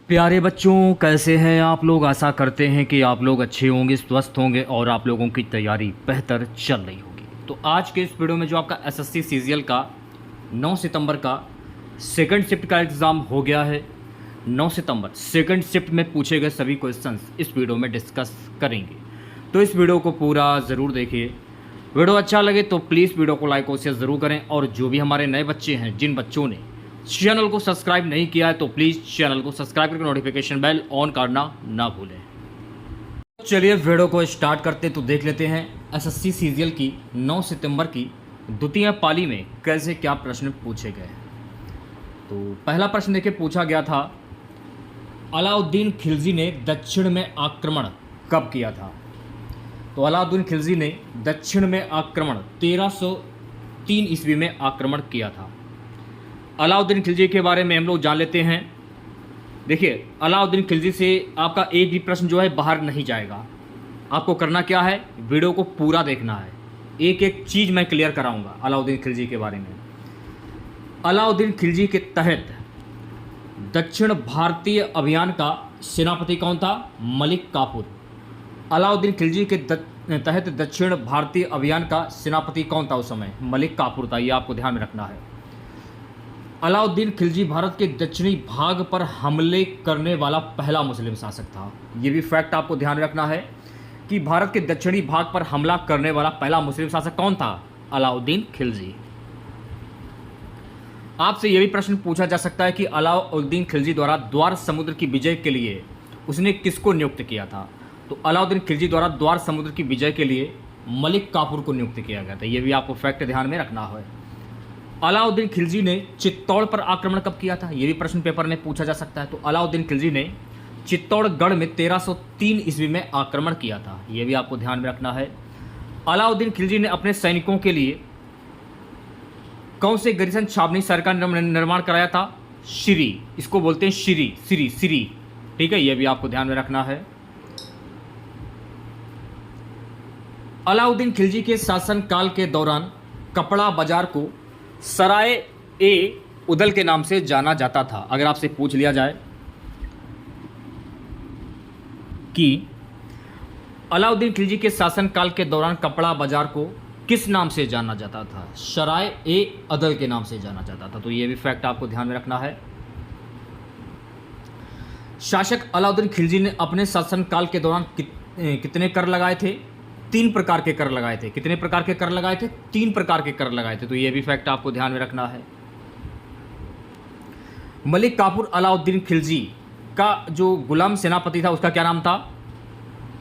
प्यारे बच्चों, कैसे हैं आप लोग। आशा करते हैं कि आप लोग अच्छे होंगे, स्वस्थ होंगे और आप लोगों की तैयारी बेहतर चल रही होगी। तो आज के इस वीडियो में जो आपका एसएससी सीजीएल का 9 सितंबर का सेकंड शिफ्ट का एग्ज़ाम हो गया है। 9 सितंबर सेकंड शिफ्ट में पूछे गए सभी क्वेश्चंस इस वीडियो में डिस्कस करेंगे, तो इस वीडियो को पूरा ज़रूर देखिए। वीडियो अच्छा लगे तो प्लीज़ वीडियो को लाइक और शेयर ज़रूर करें, और जो भी हमारे नए बच्चे हैं, जिन बच्चों ने चैनल को सब्सक्राइब नहीं किया है, तो प्लीज़ चैनल को सब्सक्राइब करके नोटिफिकेशन बेल ऑन करना ना भूलें। चलिए वीडियो को स्टार्ट करते तो देख लेते हैं एसएससी सीजीएल की 9 सितंबर की द्वितीय पाली में कैसे क्या प्रश्न पूछे गए। तो पहला प्रश्न देखिए, पूछा गया था अलाउद्दीन खिलजी ने दक्षिण में आक्रमण कब किया था। तो अलाउद्दीन खिलजी ने दक्षिण में आक्रमण 1303 ईस्वी में आक्रमण किया था। अलाउद्दीन खिलजी के बारे में हम लोग जान लेते हैं। देखिए, अलाउद्दीन खिलजी से आपका एक भी प्रश्न जो है बाहर नहीं जाएगा। आपको करना क्या है, वीडियो को पूरा देखना है। एक एक चीज़ मैं क्लियर कराऊंगा अलाउद्दीन खिलजी के बारे में। अलाउद्दीन खिलजी के तहत दक्षिण भारतीय अभियान का सेनापति कौन था? मलिक काफूर। अलाउद्दीन खिलजी के तहत दक्षिण भारतीय अभियान का सेनापति कौन था उस समय? मलिक काफूर था। ये आपको ध्यान में रखना है। अलाउद्दीन खिलजी भारत के दक्षिणी भाग पर हमले करने वाला पहला मुस्लिम शासक था। ये भी फैक्ट आपको ध्यान रखना है कि भारत के दक्षिणी भाग पर हमला करने वाला पहला मुस्लिम शासक कौन था? अलाउद्दीन खिलजी। आपसे यह भी प्रश्न पूछा जा सकता है कि अलाउद्दीन खिलजी द्वारा द्वार समुद्र की विजय के लिए उसने किसको नियुक्त किया था? तो अलाउद्दीन खिलजी द्वारा द्वार समुद्र की विजय के लिए मलिक काफूर को नियुक्त किया गया था। यह भी आपको फैक्ट ध्यान में रखना है। अलाउद्दीन खिलजी ने चित्तौड़ पर आक्रमण कब किया था? यह भी प्रश्न पेपर में पूछा जा सकता है। तो अलाउद्दीन खिलजी ने चित्तौड़गढ़ में 1303 ईस्वी में आक्रमण किया था। यह भी आपको ध्यान में रखना है। अलाउद्दीन खिलजी ने अपने सैनिकों के लिए कौन से गैरीसन छावनी शहर का निर्माण कराया था? श्री, इसको बोलते हैं श्री। ठीक है, यह भी आपको ध्यान में रखना है। अलाउद्दीन खिलजी के शासनकाल के दौरान कपड़ा बाजार को सराय ए उदल के नाम से जाना जाता था। अगर आपसे पूछ लिया जाए कि अलाउद्दीन खिलजी के शासनकाल के दौरान कपड़ा बाजार को किस नाम से जाना जाता था? सराय ए उदल के नाम से जाना जाता था। तो यह भी फैक्ट आपको ध्यान में रखना है। शासक अलाउद्दीन खिलजी ने अपने शासनकाल के दौरान कितने कर लगाए थे? 3 प्रकार के कर लगाए थे। कितने प्रकार के कर लगाए थे? 3 प्रकार के कर लगाए थे। तो यह भी फैक्ट आपको ध्यान में रखना है। मलिक काफूर अलाउद्दीन खिलजी का जो गुलाम सेनापति था उसका क्या नाम था?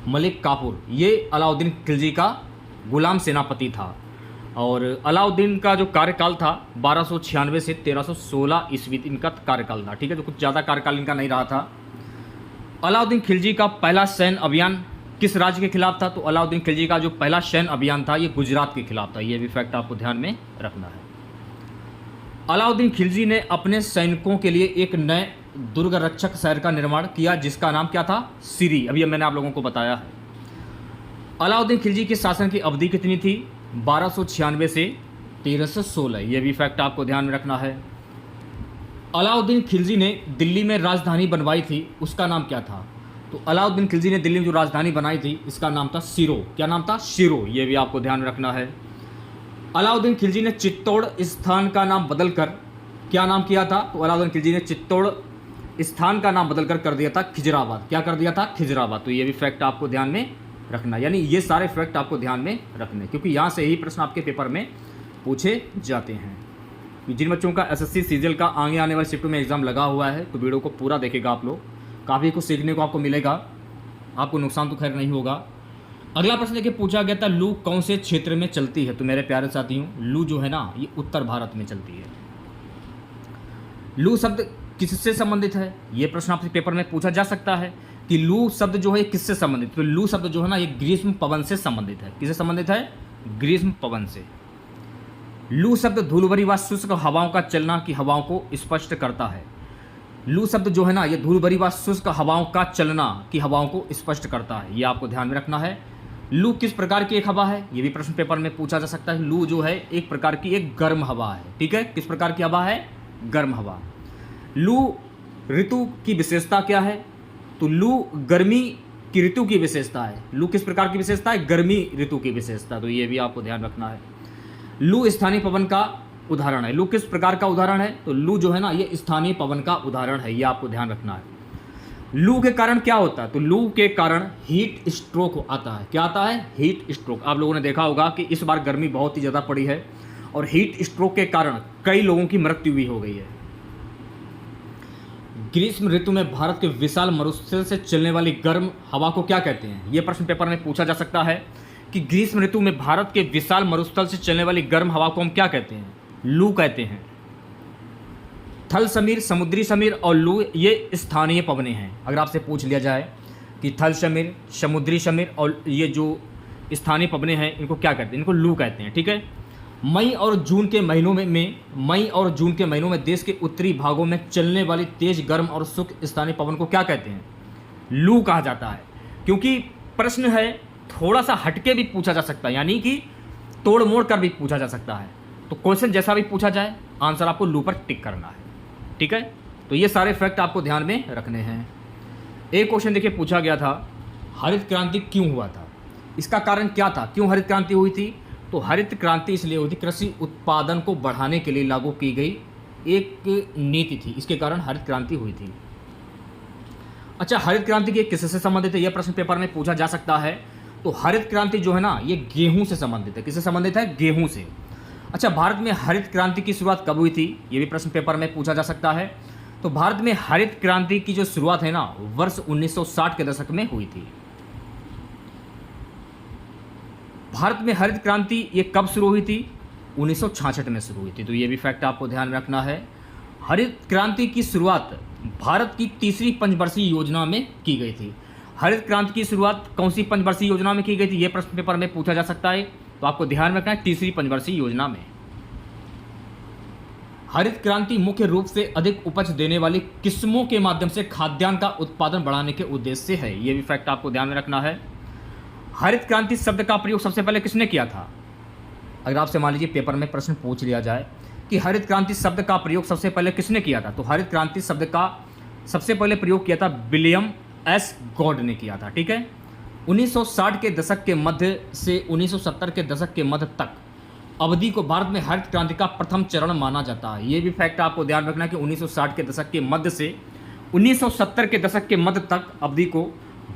मलिक काफूर। ये अलाउद्दीन खिलजी का गुलाम सेनापति था। और अलाउद्दीन का जो कार्यकाल था 1296 से 1316 ईस्वी इनका कार्यकाल था। ठीक है, तो कुछ ज़्यादा कार्यकाल इनका नहीं रहा था। अलाउद्दीन खिलजी का पहला सैन्य अभियान किस राज्य के खिलाफ था? तो अलाउद्दीन खिलजी का जो पहला सैन्य अभियान था ये गुजरात के खिलाफ था। ये भी फैक्ट आपको ध्यान में रखना है। अलाउद्दीन खिलजी ने अपने सैनिकों के लिए एक नए दुर्ग रक्षक शहर का निर्माण किया जिसका नाम क्या था? सिरी। अभी मैंने आप लोगों को बताया है। अलाउद्दीन खिलजी के शासन की अवधि कितनी थी? 1296 से 1316। यह भी फैक्ट आपको ध्यान में रखना है। अलाउद्दीन खिलजी ने दिल्ली में राजधानी बनवाई थी, उसका नाम क्या था? तो अलाउद्दीन खिलजी ने दिल्ली में जो राजधानी बनाई थी इसका नाम था शिरो। क्या नाम था? शिरो। यह भी आपको ध्यान में रखना है। अलाउद्दीन खिलजी ने चित्तौड़ स्थान का नाम बदलकर क्या नाम किया था? तो अलाउद्दीन खिलजी ने चित्तौड़ स्थान का नाम बदलकर कर दिया था खिजराबाद। क्या कर दिया था? खिजराबाद। तो ये भी फैक्ट आपको ध्यान में रखना, यानी ये सारे फैक्ट आपको ध्यान में रखने, क्योंकि यहाँ से ही प्रश्न आपके पेपर में पूछे जाते हैं। जिन बच्चों का एसएससी सीजीएल का आगे आने वाले शिफ्ट में एग्जाम लगा हुआ है तो वीडियो को पूरा देखेगा आप लोग, काफ़ी कुछ सीखने को आपको मिलेगा, आपको नुकसान तो खैर नहीं होगा। अगला प्रश्न देखिए, पूछा गया था लू कौन से क्षेत्र में चलती है? तो मेरे प्यारे साथियों, लू जो है ना ये उत्तर भारत में चलती है। लू शब्द किससे संबंधित है? ये प्रश्न आपसे पेपर में पूछा जा सकता है कि लू शब्द जो है किससे संबंधित? तो लू शब्द जो है ना ये ग्रीष्म पवन से संबंधित है। किससे संबंधित है? ग्रीष्म पवन से। लू शब्द धूल भरी व शुष्क हवाओं का चलना की हवाओं को स्पष्ट करता है। लू शब्द जो है ना ये धूल भरी व शुष्क हवाओं का चलना की हवाओं को स्पष्ट करता है। ये आपको ध्यान में रखना है। लू किस प्रकार की एक हवा है? ये भी प्रश्न पेपर में पूछा जा सकता है। लू जो है एक प्रकार की एक गर्म हवा है। ठीक है, किस प्रकार की हवा है? गर्म हवा। लू ऋतु की विशेषता क्या है? तो लू गर्मी की ऋतु की विशेषता है। लू किस प्रकार की विशेषता है? गर्मी ऋतु की विशेषता। तो ये भी आपको ध्यान रखना है। लू स्थानीय पवन का उदाहरण है। लू किस प्रकार का उदाहरण है? तो लू जो है ना, ये स्थानीय पवन का उदाहरण है, ये आपको ध्यान रखना है। लू के कारण क्या होता है? तो लू के कारण हीट स्ट्रोक आता है। क्या आता है? Heat stroke. आप लोगों ने देखा होगा कि इस बार गर्मी बहुत ही ज़्यादा पड़ी है और हीट स्ट्रोक के कारण कई लोगों की मृत्यु भी हो गई है। ग्रीष्म ऋतु में भारत के विशाल मरुस्थल से चलने वाली गर्म हवा को क्या कहते हैं? यह प्रश्न पेपर में पूछा जा सकता है कि ग्रीष्म ऋतु में भारत के विशाल मरुस्थल से चलने वाली गर्म हवा को हम क्या कहते हैं? लू कहते हैं। थल समीर, समुद्री समीर और लू ये स्थानीय पवनें हैं। अगर आपसे पूछ लिया जाए कि थल समीर, समुद्री समीर और ये जो स्थानीय पवनें हैं, इनको क्या कहते हैं? इनको लू कहते हैं। ठीक है। मई और जून के महीनों में देश के उत्तरी भागों में चलने वाली तेज गर्म और शुष्क स्थानीय पवन को क्या कहते हैं? लू कहा जाता है। क्योंकि प्रश्न है थोड़ा सा हटके भी पूछा जा सकता है, यानी कि तोड़ मोड़ कर भी पूछा जा सकता है। तो क्वेश्चन जैसा भी पूछा जाए, आंसर आपको लू पर टिक करना है। ठीक है। तो ये सारे फैक्ट आपको ध्यान में रखने हैं। एक क्वेश्चन देखिए पूछा गया था, हरित क्रांति क्यों हुआ था? इसका कारण क्या था? क्यों हरित क्रांति हुई थी? तो हरित क्रांति इसलिए हुई थी, कृषि उत्पादन को बढ़ाने के लिए लागू की गई एक नीति थी, इसके कारण हरित क्रांति हुई थी। अच्छा, हरित क्रांति की किससे संबंधित है? यह प्रश्न पेपर में पूछा जा सकता है। तो हरित क्रांति जो है ना, ये गेहूं से संबंधित है। किससे संबंधित है? गेहूं से। अच्छा, भारत में हरित क्रांति की शुरुआत कब हुई थी? ये भी प्रश्न पेपर में पूछा जा सकता है। तो भारत में हरित क्रांति की जो शुरुआत है ना, वर्ष 1960 के दशक में हुई थी। भारत में हरित क्रांति ये कब शुरू हुई थी? 1966 में शुरू हुई थी। तो ये भी फैक्ट आपको ध्यान में रखना है। हरित क्रांति की शुरुआत भारत की तीसरी पंचवर्षीय योजना में की गई थी। हरित क्रांति की शुरुआत कौन सी पंचवर्षीय योजना में की गई थी? ये प्रश्न पेपर में पूछा जा सकता है। तो आपको ध्यान रखना है, तीसरी पंचवर्षीय योजना में। हरित क्रांति मुख्य रूप से अधिक उपज देने वाली किस्मों के माध्यम से खाद्यान्न का उत्पादन बढ़ाने के उद्देश्य से है। यह भी फैक्ट आपको ध्यान में रखना है। हरित क्रांति शब्द का प्रयोग सबसे पहले किसने किया था? अगर आपसे मान लीजिए पेपर में प्रश्न पूछ लिया जाए कि हरित क्रांति शब्द का प्रयोग सबसे पहले किसने किया था, तो हरित क्रांति शब्द का सबसे पहले प्रयोग किया था विलियम एस गॉड ने किया था। ठीक है। 1960 के दशक के मध्य से 1970 के दशक के मध्य तक अवधि को भारत में हरित क्रांति का प्रथम चरण माना जाता है। ये भी फैक्ट आपको ध्यान रखना है कि 1960 के दशक के मध्य से 1970 के दशक के मध्य तक अवधि को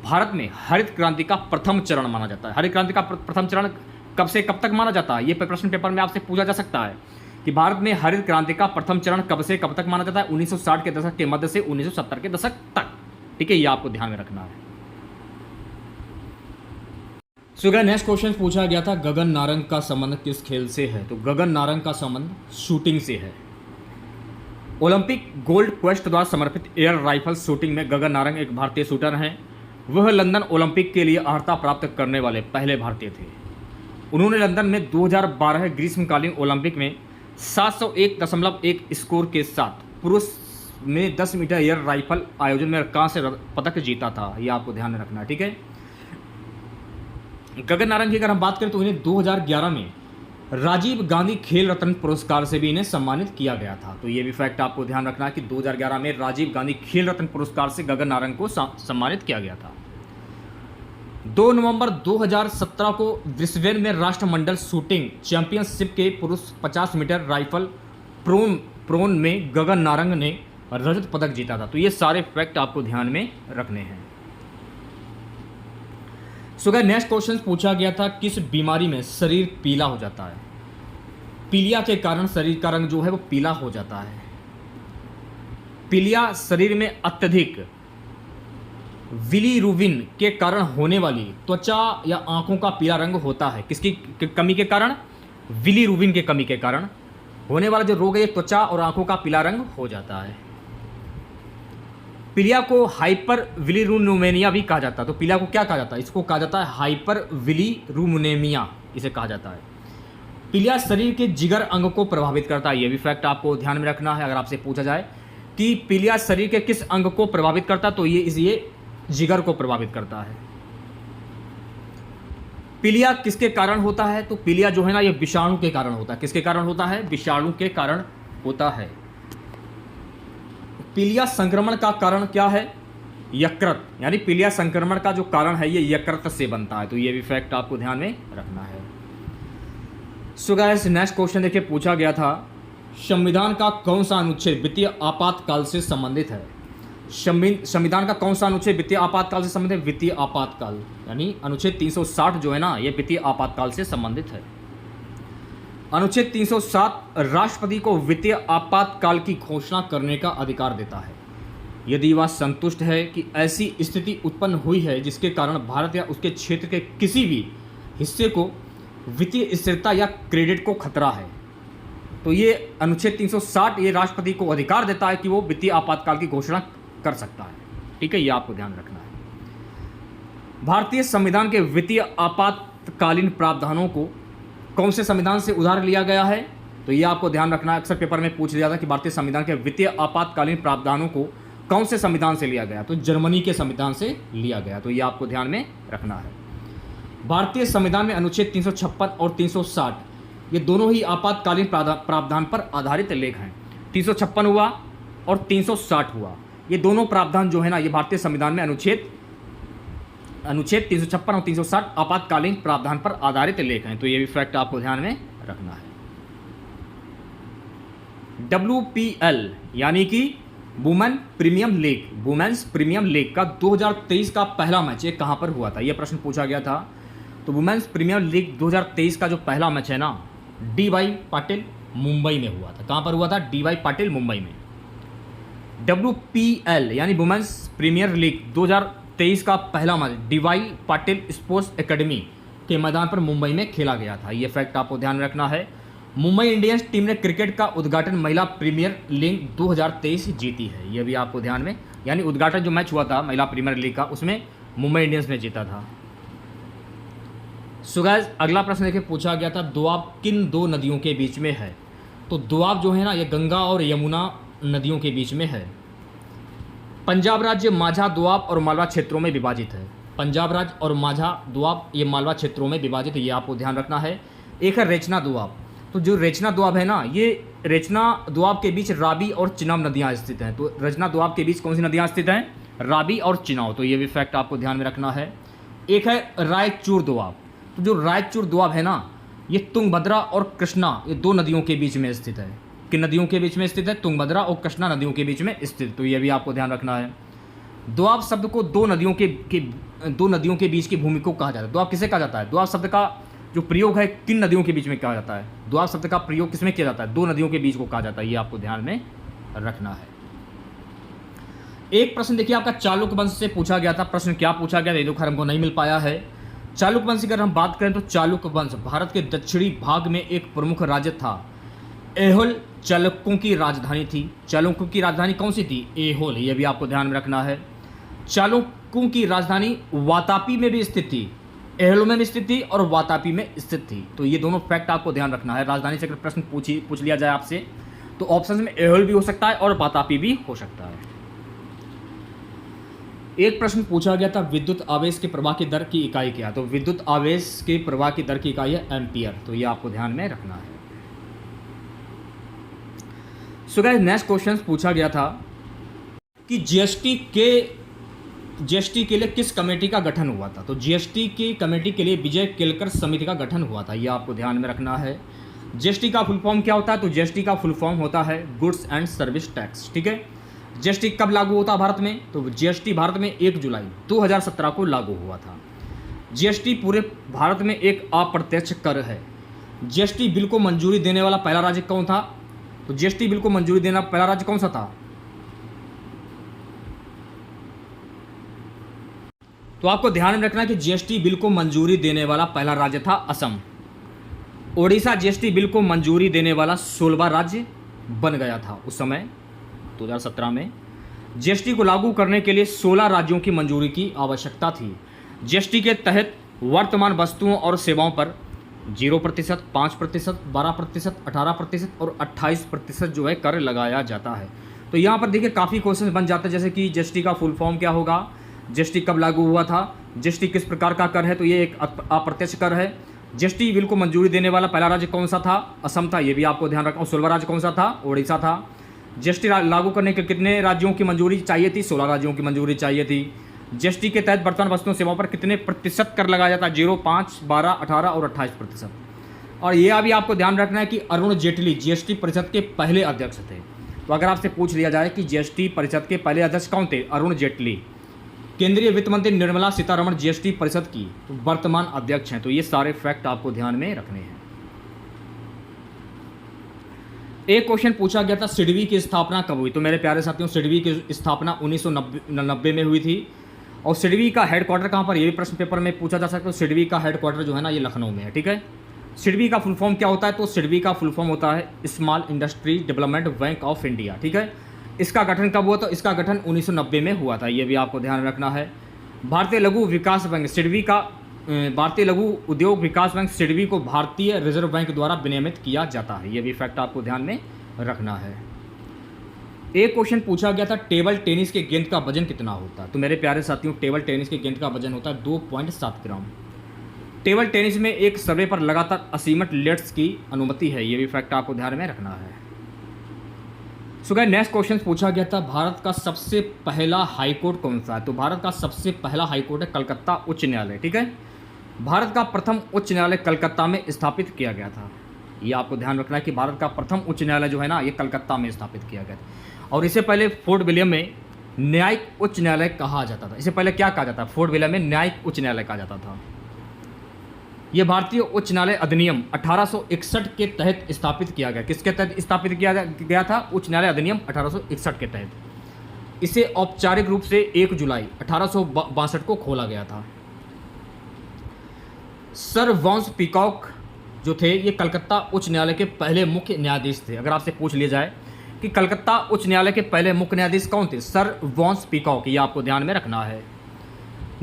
भारत में हरित क्रांति का प्रथम चरण माना जाता है। हरित क्रांति का प्रथम चरण कब से कब तक माना जाता है? ये प्रश्न पेपर में आपसे पूछा जा सकता है कि भारत में हरित क्रांति का प्रथम चरण कब से कब तक माना जाता है? 1960 के दशक के मध्य से 1970 के दशक तक। ठीक है, ये आपको ध्यान में रखना है। सो नेक्स्ट क्वेश्चन पूछा गया था, गगन नारंग का संबंध किस खेल से है? तो गगन नारंग का संबंध शूटिंग से है। ओलंपिक गोल्ड क्वेस्ट द्वारा समर्पित एयर राइफल शूटिंग में गगन नारंग एक भारतीय शूटर हैं। वह लंदन ओलंपिक के लिए अर्हता प्राप्त करने वाले पहले भारतीय थे। उन्होंने लंदन में 2012 ग्रीष्मकालीन ओलंपिक में 701.1 स्कोर के साथ पुरुष में 10 मीटर एयर राइफल आयोजन में कांस्य पदक जीता था। यह आपको ध्यान में रखना है। ठीक है। गगन नारंग की अगर हम बात करें तो इन्हें 2011 में राजीव गांधी खेल रत्न पुरस्कार से भी इन्हें सम्मानित किया गया था। तो ये भी फैक्ट आपको ध्यान रखना है कि 2011 में राजीव गांधी खेल रत्न पुरस्कार से गगन नारंग को सम्मानित किया गया था। 2 नवंबर 2017 को ब्रिस्बेन में राष्ट्रमंडल शूटिंग चैंपियनशिप के पुरुष 50 मीटर राइफल प्रोन में गगन नारंग ने रजत पदक जीता था। तो ये सारे फैक्ट आपको ध्यान में रखने हैं। सो नेक्स्ट क्वेश्चन पूछा गया था, किस बीमारी में शरीर पीला हो जाता है? पीलिया के कारण शरीर का रंग जो है वो पीला हो जाता है। पीलिया शरीर में अत्यधिक बिलीरुबिन के कारण होने वाली त्वचा या आंखों का पीला रंग होता है। किसकी कमी के कारण? बिलीरुबिन के कमी के कारण होने वाला जो रोग है, त्वचा और आंखों का पीला रंग हो जाता है। पीलिया को हाइपर बिलीरुबिनेमिया भी कहा जाता है। तो पीलिया को क्या कहा जाता है? इसको कहा जाता है हाइपर बिलीरुबिनेमिया, इसे कहा जाता है। पीलिया शरीर के जिगर अंग को प्रभावित करता है। यह भी फैक्ट आपको ध्यान में रखना है। अगर आपसे पूछा जाए कि पीलिया शरीर के किस अंग को प्रभावित करता है, तो ये जिगर को प्रभावित करता है। पीलिया किसके कारण होता है? तो पीलिया जो है ना, ये विषाणु के कारण होता है। किसके कारण होता है? विषाणु के कारण होता है। पीलिया संक्रमण का कारण क्या है? यकृत, यानी पीलिया संक्रमण का जो कारण है ये यकृत से बनता है। तो ये भी फैक्ट आपको ध्यान में रखना है। सो गाइस, नेक्स्ट क्वेश्चन देखिए, पूछा गया था संविधान का कौन सा अनुच्छेद वित्तीय आपातकाल से संबंधित है? संविधान का कौन सा अनुच्छेद वित्तीय आपातकाल से संबंधित है? वित्तीय आपातकाल, यानी अनुच्छेद 360 जो है ना, ये वित्तीय आपातकाल से संबंधित है। अनुच्छेद 307 राष्ट्रपति को वित्तीय आपातकाल की घोषणा करने का अधिकार देता है यदि वह संतुष्ट है कि ऐसी स्थिति उत्पन्न हुई है जिसके कारण भारत या उसके क्षेत्र के किसी भी हिस्से को वित्तीय स्थिरता या क्रेडिट को खतरा है। तो ये अनुच्छेद 360 ये राष्ट्रपति को अधिकार देता है कि वो वित्तीय आपातकाल की घोषणा कर सकता है। ठीक है, ये आपको ध्यान रखना है। भारतीय संविधान के वित्तीय आपातकालीन प्रावधानों को कौन से संविधान से उधार लिया गया है? तो ये आपको ध्यान रखना है। अक्सर पेपर में पूछ लिया था कि भारतीय संविधान के वित्तीय आपातकालीन प्रावधानों को कौन से संविधान से लिया गया? तो जर्मनी के संविधान से लिया गया। तो ये आपको ध्यान में रखना है। भारतीय संविधान में अनुच्छेद 356 और 360 ये दोनों ही आपातकालीन प्रावधान पर आधारित लेख हैं। 356 हुआ और 360 हुआ, ये दोनों प्रावधान जो है ना, ये भारतीय संविधान में अनुच्छेद 356 और 360 आपातकालीन प्रावधान पर आधारित लेख हैं। तो ये भी फैक्ट आपको ध्यान में रखना है। WPL यानी कि women premium league, women's premium league का 2023 का पहला मैच ये कहाँ पर हुआ था? ये प्रश्न पूछा गया था। तो वुमेन्स प्रीमियर लीग 2023 का जो पहला मैच है ना, DY पाटिल मुंबई में हुआ था। कहाँ पर हुआ था? DY पाटिल मुंबई में। WPL यानी वुमेन्स प्रीमियर लीग 2023 का पहला match DY Patil sports academy के मैदान पर मुंबई में खेला गया था। ये फैक्ट आपको ध्यान में रखना है। मुंबई इंडियंस टीम ने क्रिकेट का उद्घाटन महिला प्रीमियर लीग 2023 जीती है। ये भी आपको ध्यान में, यानी उद्घाटन जो मैच हुआ था महिला प्रीमियर लीग का, उसमें मुंबई इंडियंस ने जीता था। सो गाइस, अगला प्रश्न देखिए, पूछा गया था दोआब किन दो नदियों के बीच में है? तो दोआब जो है ना, ये गंगा और यमुना नदियों के बीच में है। पंजाब राज्य माझा, दोआब और मालवा क्षेत्रों में विभाजित है। पंजाब राज्य और माझा, दोआब ये मालवा क्षेत्रों में विभाजित है। ये आपको ध्यान रखना है। एक है रेचना दोआब। तो जो रेचना दोआब है ना, ये रेचना दोआब के बीच रावी और चिनाब नदियाँ स्थित हैं। तो रेचना दोआब के बीच कौन सी नदियाँ स्थित हैं? रावी और चिनाब। तो ये भी फैक्ट आपको ध्यान में रखना है। एक है रायचूर दोआब। तो जो रायचूर दोआब है ना, ये तुंगभद्रा और कृष्णा ये दो नदियों के बीच में स्थित है। किन नदियों के बीच में स्थित है? तुंगभद्रा और कृष्णा नदियों के बीच में स्थित। तो ये भी आपको ध्यान रखना है। दोआब शब्द को दो नदियों के बीच की भूमि को कहा जाता है। दोआब किसे कहा जाता है? दोआब शब्द का जो प्रयोग है किन नदियों के बीच में कहा जाता है? दोआब शब्द का प्रयोग किसमें किया जाता है? दो नदियों के बीच को कहा जाता है। ये आपको ध्यान में रखना है। एक प्रश्न देखिए, आपका चालुक्य वंश से पूछा गया था। प्रश्न क्या पूछा गया था ये तो खैर हमको नहीं मिल पाया है। चालुक्य वंश की अगर हम बात करें तो चालुक्य वंश भारत के दक्षिणी भाग में एक प्रमुख राज्य था। ऐहोल चालुक्यों की राजधानी थी। चालुक्यों की राजधानी कौन सी थी? ऐहोल। ये भी आपको ध्यान में रखना है। चालुक्यों की राजधानी वातापी में भी स्थित थी, ऐहोल में भी स्थित थी और वातापी में स्थित थी। तो ये दोनों फैक्ट आपको ध्यान रखना है। राजधानी से अगर प्रश्न पूछ लिया जाए आपसे तो ऑप्शन में ऐहोल भी हो सकता है और वातापी भी हो सकता है। एक प्रश्न पूछा गया था विद्युत आवेश के प्रवाह की दर की इकाई क्या? तो विद्युत आवेश के प्रवाह की दर की इकाई है एम्पियर। तो ये आपको ध्यान में रखना है। सो गाइस, नेक्स्ट क्वेश्चन पूछा गया था कि जीएसटी के लिए किस कमेटी का गठन हुआ था? तो जीएसटी की कमेटी के लिए विजय केलकर समिति का गठन हुआ था। ये आपको ध्यान में रखना है। जीएसटी का फुल फॉर्म क्या होता है? तो जीएसटी का फुल फॉर्म होता है गुड्स एंड सर्विस टैक्स। ठीक है, जीएसटी कब लागू होता है भारत में? तो जीएसटी भारत में 1 जुलाई 2017 को लागू हुआ था। जीएसटी पूरे भारत में एक अप्रत्यक्ष कर है। जीएसटी बिल को मंजूरी देने वाला पहला राज्य कौन था? तो जीएसटी बिल को मंजूरी देना पहला राज्य कौन सा था? तो आपको ध्यान में रखना है कि जीएसटी बिल को मंजूरी देने वाला पहला राज्य था असम। ओडिशा जीएसटी बिल को मंजूरी देने वाला 16वां राज्य बन गया था उस समय 2017 में। जीएसटी को लागू करने के लिए 16 राज्यों की मंजूरी की आवश्यकता थी। जीएसटी के तहत वर्तमान वस्तुओं और सेवाओं पर 0%, 5%, 12%, 18% और 28% जो है कर लगाया जाता है। तो यहाँ पर देखिए काफ़ी क्वेश्चन बन जाते हैं, जैसे कि जीएसटी का फुल फॉर्म क्या होगा, जीएसटी कब लागू हुआ था, जीएसटी किस प्रकार का कर है? तो ये एक अप्रत्यक्ष कर है। जीएसटी बिल को मंजूरी देने वाला पहला राज्य कौन सा था? असम था। ये भी आपको ध्यान रखना। 16वां राज्य कौन सा था? ओडिशा था। जीएसटी लागू करने के कितने राज्यों की मंजूरी चाहिए थी? 16 राज्यों की मंजूरी चाहिए थी। जीएसटी के तहत वर्तमान वस्तुओं सेवाओं पर कितने प्रतिशत कर लगाया जाता है? 0, 5, 12, 18 और 28%। और ये अभी आपको ध्यान रखना है कि अरुण जेटली जीएसटी परिषद के पहले अध्यक्ष थे। तो अगर आपसे पूछ लिया जाए कि जीएसटी परिषद के पहले अध्यक्ष कौन थे? अरुण जेटली। केंद्रीय वित्त मंत्री निर्मला सीतारमण जीएसटी परिषद की वर्तमान अध्यक्ष हैं। तो ये सारे फैक्ट आपको ध्यान में रखने हैं। एक क्वेश्चन पूछा गया था, सिडबी की स्थापना कब हुई? तो मेरे प्यारे साथियों, सिडबी की स्थापना 1990 में हुई थी। और सिडबी का हेडक्वार्टर कहाँ पर? ये भी प्रश्न पेपर में पूछा जा सकता है। तो सिडबी का हेडक्वार्टर जो है ना, ये लखनऊ में है। ठीक है। सिडबी का फुल फॉर्म क्या होता है? तो सिडबी का फुल फॉर्म होता है small industry development bank of India. ठीक है। इसका गठन कब हुआ? तो इसका गठन 1990 में हुआ था। ये भी आपको ध्यान रखना है। भारतीय लघु विकास बैंक सिडबी का भारतीय लघु उद्योग विकास बैंक सिडबी को भारतीय रिजर्व बैंक द्वारा विनियमित किया जाता है। ये भी फैक्ट आपको ध्यान में रखना है। एक क्वेश्चन पूछा गया था, टेबल टेनिस के गेंद का वजन कितना होता है? तो मेरे प्यारे साथियों, टेबल टेनिस के गेंद का वजन होता है 2.7 ग्राम। टेबल टेनिस में एक सर्वे पर लगातार असीमित लेट्स की अनुमति है। ये भी फैक्ट आपको ध्यान में रखना है। सो गाइस, नेक्स्ट क्वेश्चन पूछा गया था, भारत का सबसे पहला हाईकोर्ट कौन सा है? तो भारत का सबसे पहला हाईकोर्ट है कलकत्ता उच्च न्यायालय। ठीक है। भारत का प्रथम उच्च न्यायालय कलकत्ता में स्थापित किया गया था। ये आपको ध्यान रखना है कि भारत का प्रथम उच्च न्यायालय जो है ना, ये कलकत्ता में स्थापित किया गया था। और इससे पहले फोर्ट विलियम में न्यायिक उच्च न्यायालय कहा जाता था। इससे पहले क्या कहा जाता? फोर्ट विलियम में न्यायिक उच्च न्यायालय कहा जाता था। यह भारतीय उच्च न्यायालय अधिनियम 1861 के तहत स्थापित किया गया। किसके तहत स्थापित किया गया था? उच्च न्यायालय अधिनियम 1861 के तहत। इसे औपचारिक रूप से 1 जुलाई 1862 को खोला गया था। सर वॉन्स पीकॉक जो थे, ये कलकत्ता उच्च न्यायालय के पहले मुख्य न्यायाधीश थे। अगर आपसे पूछ लिया जाए कि कलकत्ता उच्च न्यायालय के पहले मुख्य न्यायाधीश कौन थे? Sir Barnes Peacock. ये आपको ध्यान में रखना है।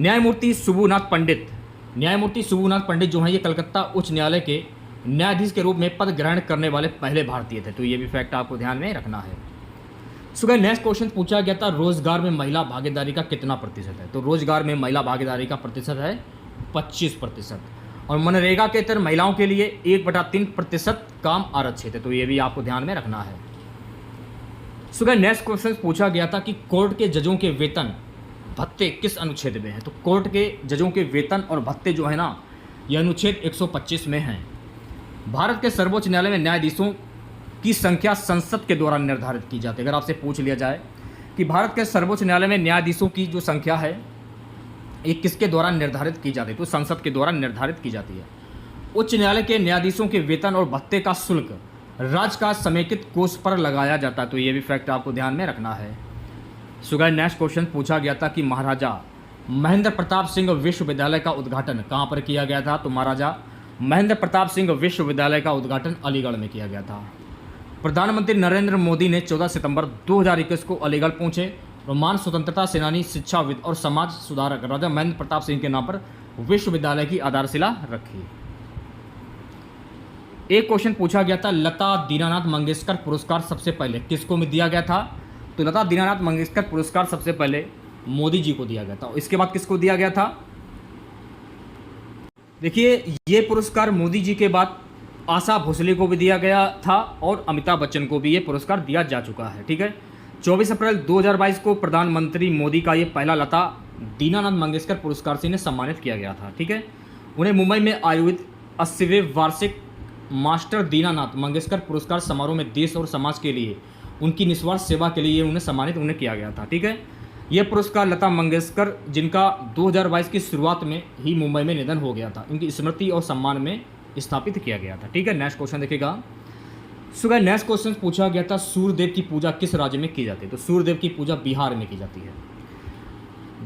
न्यायमूर्ति सुबुनाथ पंडित जो हैं, ये कलकत्ता उच्च न्यायालय के न्यायाधीश के रूप में पद ग्रहण करने वाले पहले भारतीय थे। तो ये भी फैक्ट आपको ध्यान में रखना है। सो नेक्स्ट क्वेश्चन पूछा गया था, रोजगार में महिला भागीदारी का कितना प्रतिशत है? तो रोजगार में महिला भागीदारी का प्रतिशत है 25%। और मनरेगा के तहत महिलाओं के लिए 1/3% काम आरक्षित है। तो ये भी आपको ध्यान में रखना है। सो नेक्स्ट क्वेश्चन पूछा गया था कि कोर्ट के जजों के वेतन भत्ते किस अनुच्छेद में है? तो कोर्ट के जजों के वेतन और भत्ते जो है ना, यह अनुच्छेद 125 में है। भारत के सर्वोच्च न्यायालय में न्यायाधीशों की संख्या संसद के द्वारा निर्धारित की जाती है। अगर आपसे पूछ लिया जाए कि भारत के सर्वोच्च न्यायालय में न्यायाधीशों की जो संख्या है, ये किसके द्वारा निर्धारित की जाती है? तो संसद के द्वारा निर्धारित की जाती है। उच्च न्यायालय के न्यायाधीशों के वेतन और भत्ते का शुल्क राज्य का समेकित कोष पर लगाया जाता है। तो ये भी फैक्ट आपको ध्यान में रखना है। सो गाइस, नेक्स्ट क्वेश्चन पूछा गया था कि महाराजा महेंद्र प्रताप सिंह विश्वविद्यालय का उद्घाटन कहाँ पर किया गया था? तो महाराजा महेंद्र प्रताप सिंह विश्वविद्यालय का उद्घाटन अलीगढ़ में किया गया था। प्रधानमंत्री नरेंद्र मोदी ने 14 सितंबर 2021 को अलीगढ़ पहुंचे। महान स्वतंत्रता सेनानी, शिक्षाविद और समाज सुधारक राजा महेंद्र प्रताप सिंह के नाम पर विश्वविद्यालय की आधारशिला रखी। एक क्वेश्चन पूछा गया था, लता दीनानाथ मंगेशकर पुरस्कार सबसे पहले किसको में दिया गया था? तो लता दीनानाथ मंगेशकर पुरस्कार सबसे पहले मोदी जी को दिया गया था। इसके बाद किसको दिया गया था? देखिए, ये पुरस्कार मोदी जी के बाद आशा भोसले को भी दिया गया था और अमिताभ बच्चन को भी ये पुरस्कार दिया जा चुका है। ठीक है। 24 अप्रैल 2022 को प्रधानमंत्री मोदी का ये पहला लता दीनानाथ मंगेशकर पुरस्कार से इन्हें सम्मानित किया गया था। ठीक है। उन्हें मुंबई में आयोजित 80वें वार्षिक मास्टर दीनानाथ मंगेशकर पुरस्कार समारोह में देश और समाज के लिए उनकी निस्वार्थ सेवा के लिए उन्हें किया गया था। ठीक है। यह पुरस्कार लता मंगेशकर, जिनका 2022 की शुरुआत में ही मुंबई में निधन हो गया था, इनकी स्मृति और सम्मान में स्थापित किया गया था। ठीक है। नेक्स्ट क्वेश्चन देखिएगा। सो गाइस, नेक्स्ट क्वेश्चन पूछा गया था, सूर्यदेव की पूजा किस राज्य में की जाती है? तो सूर्यदेव की पूजा बिहार में की जाती है।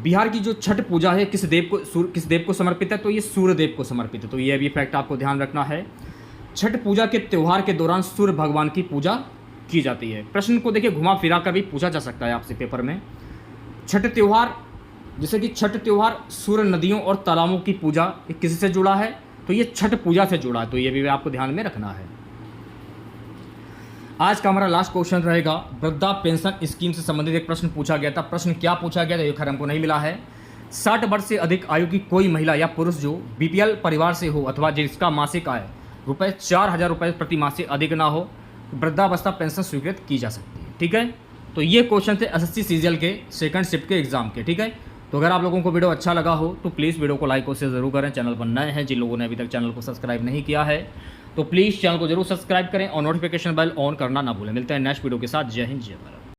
बिहार की जो छठ पूजा है किस देव को समर्पित है? तो ये सूर्यदेव को समर्पित है। तो ये भी फैक्ट आपको ध्यान रखना है। छठ पूजा के त्यौहार के दौरान सूर्य भगवान की पूजा की जाती है। प्रश्न को देखिए घुमा फिरा कर भी पूछा जा सकता है आपसे पेपर में। छठ त्यौहार, जैसे कि छठ त्यौहार सूर्य, नदियों और तालाबों की पूजा, ये किससे जुड़ा है? तो ये छठ पूजा से जुड़ा है। तो ये भी आपको ध्यान में रखना है। आज का हमारा लास्ट क्वेश्चन रहेगा, वृद्धा पेंशन स्कीम से संबंधित एक प्रश्न पूछा गया था। प्रश्न क्या पूछा गया था ये खैर हमको नहीं मिला है। 60 वर्ष से अधिक आयु की कोई महिला या पुरुष जो बीपीएल परिवार से हो अथवा जिसका मासिक आय ₹4000 प्रति माह से अधिक ना हो, वृद्धावस्था पेंशन स्वीकृत की जा सकती है। ठीक है। तो ये क्वेश्चन थे एसएससी सीजीएल के सेकंड शिफ्ट के एग्जाम के, ठीक है। तो अगर आप लोगों को वीडियो अच्छा लगा हो तो प्लीज़ वीडियो को लाइक और शेयर जरूर करें। चैनल पर नए हैं, जिन लोगों ने अभी तक चैनल को सब्सक्राइब नहीं किया है तो प्लीज़ चैनल को जरूर सब्सक्राइब करें और नोटिफिकेशन बेल ऑन करना ना भूलें। मिलते हैं नेक्स्ट वीडियो के साथ। जय हिंद, जय भारत।